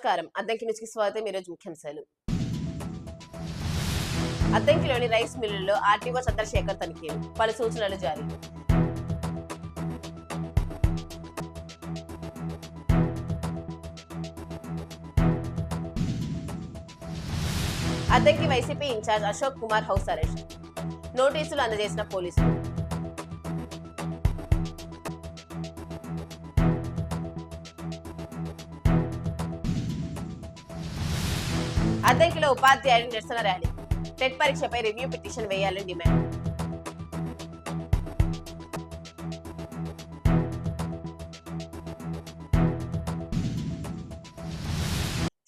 నమస్కారం. అద్దంకి న్యూస్‌కి స్వాగతం. ఈరోజు ముఖ్యాంశాలు. అద్దంకిలోని రైస్ మిల్లుల్లో ఆర్టీఓ చంద్రశేఖర్ తనిఖీలు, పలు సూచనలు జారీ. Addanki YCP incharge Ashok Kumar house arrest, నోటీసులు అందజేసిన పోలీసులు. అద్దంకిలో ఉపాధ్యాయులు నిరసన ర్యాలీ, టెట్ పరీక్షపై రివ్యూ పిటిషన్ వేయాలని డిమాండ్.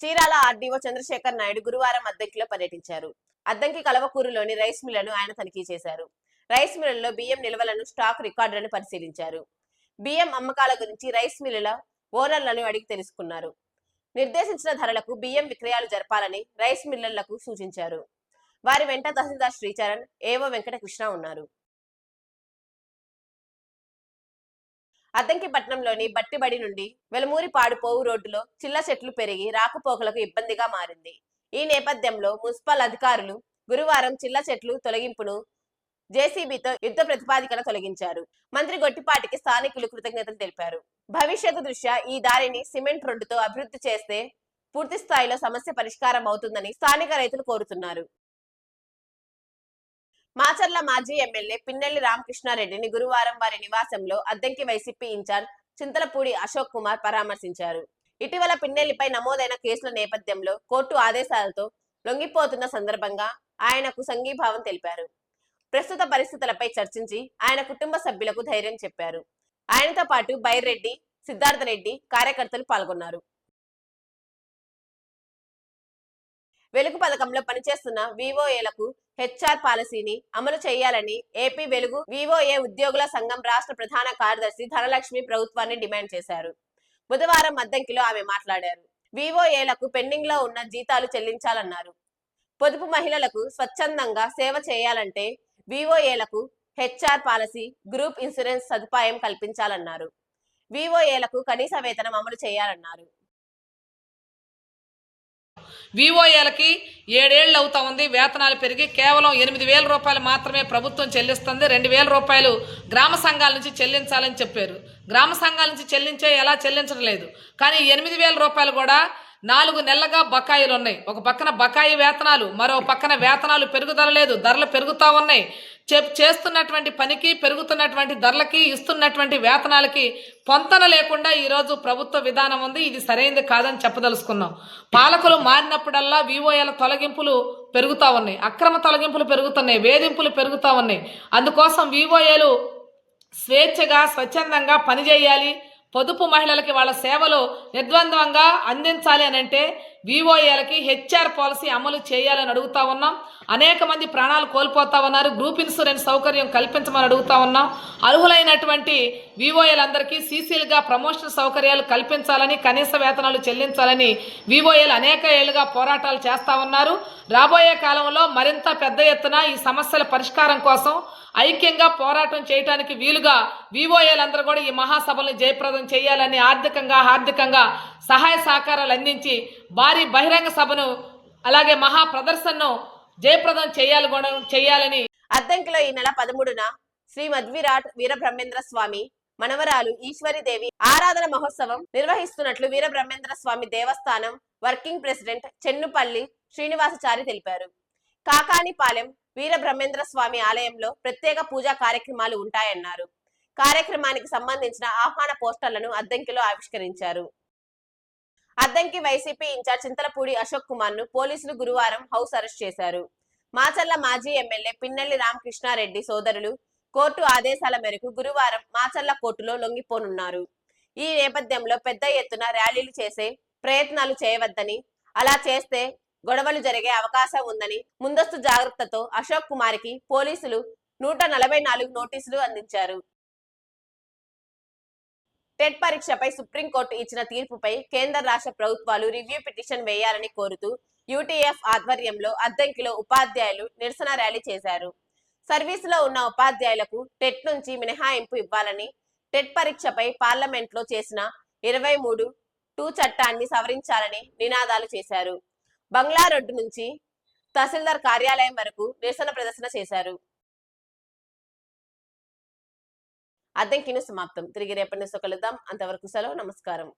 చీరాల ఆర్డీఓ చంద్రశేఖర్ నాయుడు గురువారం అద్దంకిలో పర్యటించారు. అద్దంకి కలవకూరులోని రైస్ మిల్లులను ఆయన తనిఖీ చేశారు. రైస్ మిల్లుల్లో బియ్యం నిల్వలను, స్టాక్ రికార్డులను పరిశీలించారు. బియ్యం అమ్మకాల గురించి రైస్ మిల్లుల ఓనర్లను అడిగి తెలుసుకున్నారు. నిర్దేశించిన ధరలకు బియ్యం విక్రయాలు జరపాలని రైస్ మిల్లర్లకు సూచించారు. వారి వెంట తహసీల్దార్ శ్రీచరణ్, ఏవో వెంకటకృష్ణ ఉన్నారు. అద్దంకి పట్టణంలోని బట్టిబడి నుండి వెలమూరి పాడుపోవు రోడ్డులో చిల్ల చెట్లు పెరిగి రాకపోకలకు ఇబ్బందిగా మారింది. ఈ నేపథ్యంలో మున్సిపల్ అధికారులు గురువారం చిల్ల చెట్లు తొలగింపును జేసీబీతో యుద్ధ ప్రతిపాదికన తొలగించారు. మంత్రి గొట్టిపాటికి స్థానికులు కృతజ్ఞతలు తెలిపారు. భవిష్యత్తు దృష్ట్యా ఈ దారిని సిమెంట్ రోడ్డుతో అభివృద్ధి చేస్తే పూర్తి స్థాయిలో సమస్య పరిష్కారం అవుతుందని స్థానిక రైతులు కోరుతున్నారు. మాచర్ల మాజీ ఎమ్మెల్యే పిన్నెల్లి రామకృష్ణారెడ్డిని గురువారం వారి నివాసంలో అద్దంకి వైసీపీ ఇన్ఛార్జ్ చింతలపూడి అశోక్ కుమార్ పరామర్శించారు. ఇటీవల పిన్నెల్లిపై నమోదైన కేసుల నేపథ్యంలో కోర్టు ఆదేశాలతో లొంగిపోతున్న సందర్భంగా ఆయనకు సంఘీభావం తెలిపారు. ప్రస్తుత పరిస్థితులపై చర్చించి ఆయన కుటుంబ సభ్యులకు ధైర్యం చెప్పారు. ఆయనతో పాటు బైరెడ్డి, సిద్ధార్థరెడ్డి కార్యకర్తలు పాల్గొన్నారు. వెలుగు పథకంలో పనిచేస్తున్న వివోఏలకు హెచ్ఆర్ పాలసీని అమలు చేయాలని ఏపీ వెలుగు వివోఏ ఉద్యోగుల సంఘం రాష్ట్ర ప్రధాన కార్యదర్శి ధనలక్ష్మి ప్రభుత్వాన్ని డిమాండ్ చేశారు. బుధవారం అద్దంకిలో ఆమె మాట్లాడారు. వివోఏలకు పెండింగ్ లో ఉన్న జీతాలు చెల్లించాలన్నారు. పొదుపు మహిళలకు స్వచ్ఛందంగా సేవ చేయాలంటే వివోఏలకు హెచ్ఆర్ పాలసీ, గ్రూప్ ఇన్సూరెన్స్ సదుపాయం కల్పించాలన్నారు. వివోఏలకు కనీస వేతనం అమలు చేయాలన్నారు. వివోఏలకి 7 ఏళ్ళు అవుతా ఉంది. వేతనాలు పెరిగి కేవలం 8,000 రూపాయలు మాత్రమే ప్రభుత్వం చెల్లిస్తుంది. 2,000 రూపాయలు గ్రామ సంఘాల నుంచి చెల్లించాలని చెప్పారు. గ్రామ సంఘాల నుంచి ఎలా చెల్లించడం లేదు. కానీ 8,000 రూపాయలు కూడా 4 నెలలుగా బకాయిలు ఉన్నాయి. ఒక పక్కన బకాయి వేతనాలు, మరో పక్కన వేతనాలు పెరుగుదల లేదు, ధరలు పెరుగుతూ ఉన్నాయి. చేస్తున్నటువంటి పనికి, పెరుగుతున్నటువంటి ధరలకి, ఇస్తున్నటువంటి వేతనాలకి పొంతన లేకుండా ఈరోజు ప్రభుత్వ విధానం ఉంది. ఇది సరైనది కాదని చెప్పదలుచుకున్నాం. పాలకులు మారినప్పుడల్లా వివోఏల తొలగింపులు పెరుగుతూ ఉన్నాయి, అక్రమ తొలగింపులు పెరుగుతున్నాయి, వేధింపులు పెరుగుతూ ఉన్నాయి. అందుకోసం వివోఏలు స్వేచ్ఛగా, స్వచ్ఛందంగా పనిచేయాలి. పొదుపు మహిళలకి వాళ్ళ సేవలు నిర్ద్వంద్వంగా అందించాలి అని అంటే వివోఏలకి హెచ్ఆర్ పాలసీ అమలు చేయాలని అడుగుతా ఉన్నాం. అనేక మంది ప్రాణాలు కోల్పోతా ఉన్నారు. గ్రూప్ ఇన్సూరెన్స్ సౌకర్యం కల్పించమని అడుగుతా ఉన్నాం. అర్హులైనటువంటి వివోఏలందరికీ సీసీలుగా ప్రమోషన్ సౌకర్యాలు కల్పించాలని, కనీస వేతనాలు చెల్లించాలని వివోఏలు అనేక ఏళ్లుగా పోరాటాలు చేస్తూ ఉన్నారు. రాబోయే కాలంలో మరింత పెద్ద ఎత్తున ఈ సమస్యల పరిష్కారం కోసం ఐక్యంగా పోరాటం చేయడానికి వీలుగా వివోఏలందరూ కూడా ఈ మహాసభలను జయప్రదం చేయాలని ఆర్థికంగా సహాయ సహకారాలు అందించి భారీ బహిరంగ సభను, అలాగే మహా ప్రదర్శనను జయప్రదం చేయాలని. అద్దంకిలో ఈ నెల 13న శ్రీ మధ్విరాట్ వీరబ్రహ్మేంద్ర స్వామి మనవరాలు ఈశ్వరీదేవి ఆరాధన మహోత్సవం నిర్వహిస్తున్నట్లు వీరబ్రహ్మేంద్ర స్వామి దేవస్థానం వర్కింగ్ ప్రెసిడెంట్ చెన్నుపల్లి శ్రీనివాసచారి తెలిపారు. కాకానిపాలెం వీరబ్రహ్మేంద్ర స్వామి ఆలయంలో ప్రత్యేక పూజా కార్యక్రమాలు ఉంటాయన్నారు. కార్యక్రమానికి సంబంధించిన ఆహ్వాన పోస్టర్లను అద్దంకిలో ఆవిష్కరించారు. అద్దంకి వైసీపీ ఇన్ఛార్జ్ చింతలపూడి అశోక్ కుమార్ ను పోలీసులు గురువారం హౌస్ అరెస్ట్ చేశారు. మాచర్ల మాజీ ఎమ్మెల్యే పిన్నెల్లి రామకృష్ణారెడ్డి సోదరులు కోర్టు ఆదేశాల మేరకు గురువారం మాచర్ల కోర్టులో లొంగిపోనున్నారు. ఈ నేపథ్యంలో పెద్ద ఎత్తున ర్యాలీలు చేసే ప్రయత్నాలు చేయవద్దని, అలా చేస్తే గొడవలు జరిగే అవకాశం ఉందని ముందస్తు జాగ్రత్తతో అశోక్ కుమార్కి పోలీసులు 144 నోటీసులు అందించారు. టెట్ పరీక్షపై సుప్రీంకోర్టు ఇచ్చిన తీర్పుపై కేంద్ర రాష్ట్ర ప్రభుత్వాలు రివ్యూ పిటిషన్ వేయాలని కోరుతూ యూటీఎఫ్ ఆధ్వర్యంలో అద్దంకిలో ఉపాధ్యాయులు నిరసన ర్యాలీ చేశారు. సర్వీసులో ఉన్న ఉపాధ్యాయులకు టెట్ నుంచి మినహాయింపు ఇవ్వాలని, టెట్ పరీక్షపై పార్లమెంట్లో చేసిన 23 2 చట్టాన్ని సవరించాలని నినాదాలు చేశారు. బంగ్లా రోడ్డు నుంచి తహసీల్దార్ కార్యాలయం వరకు నిరసన ప్రదర్శన చేశారు. అద్దెంకి న్యూస్ సమాప్తం. తిరిగి రేపటి న్యూస్తో కలుద్దాం. అంతవరకు సెలవు. నమస్కారం.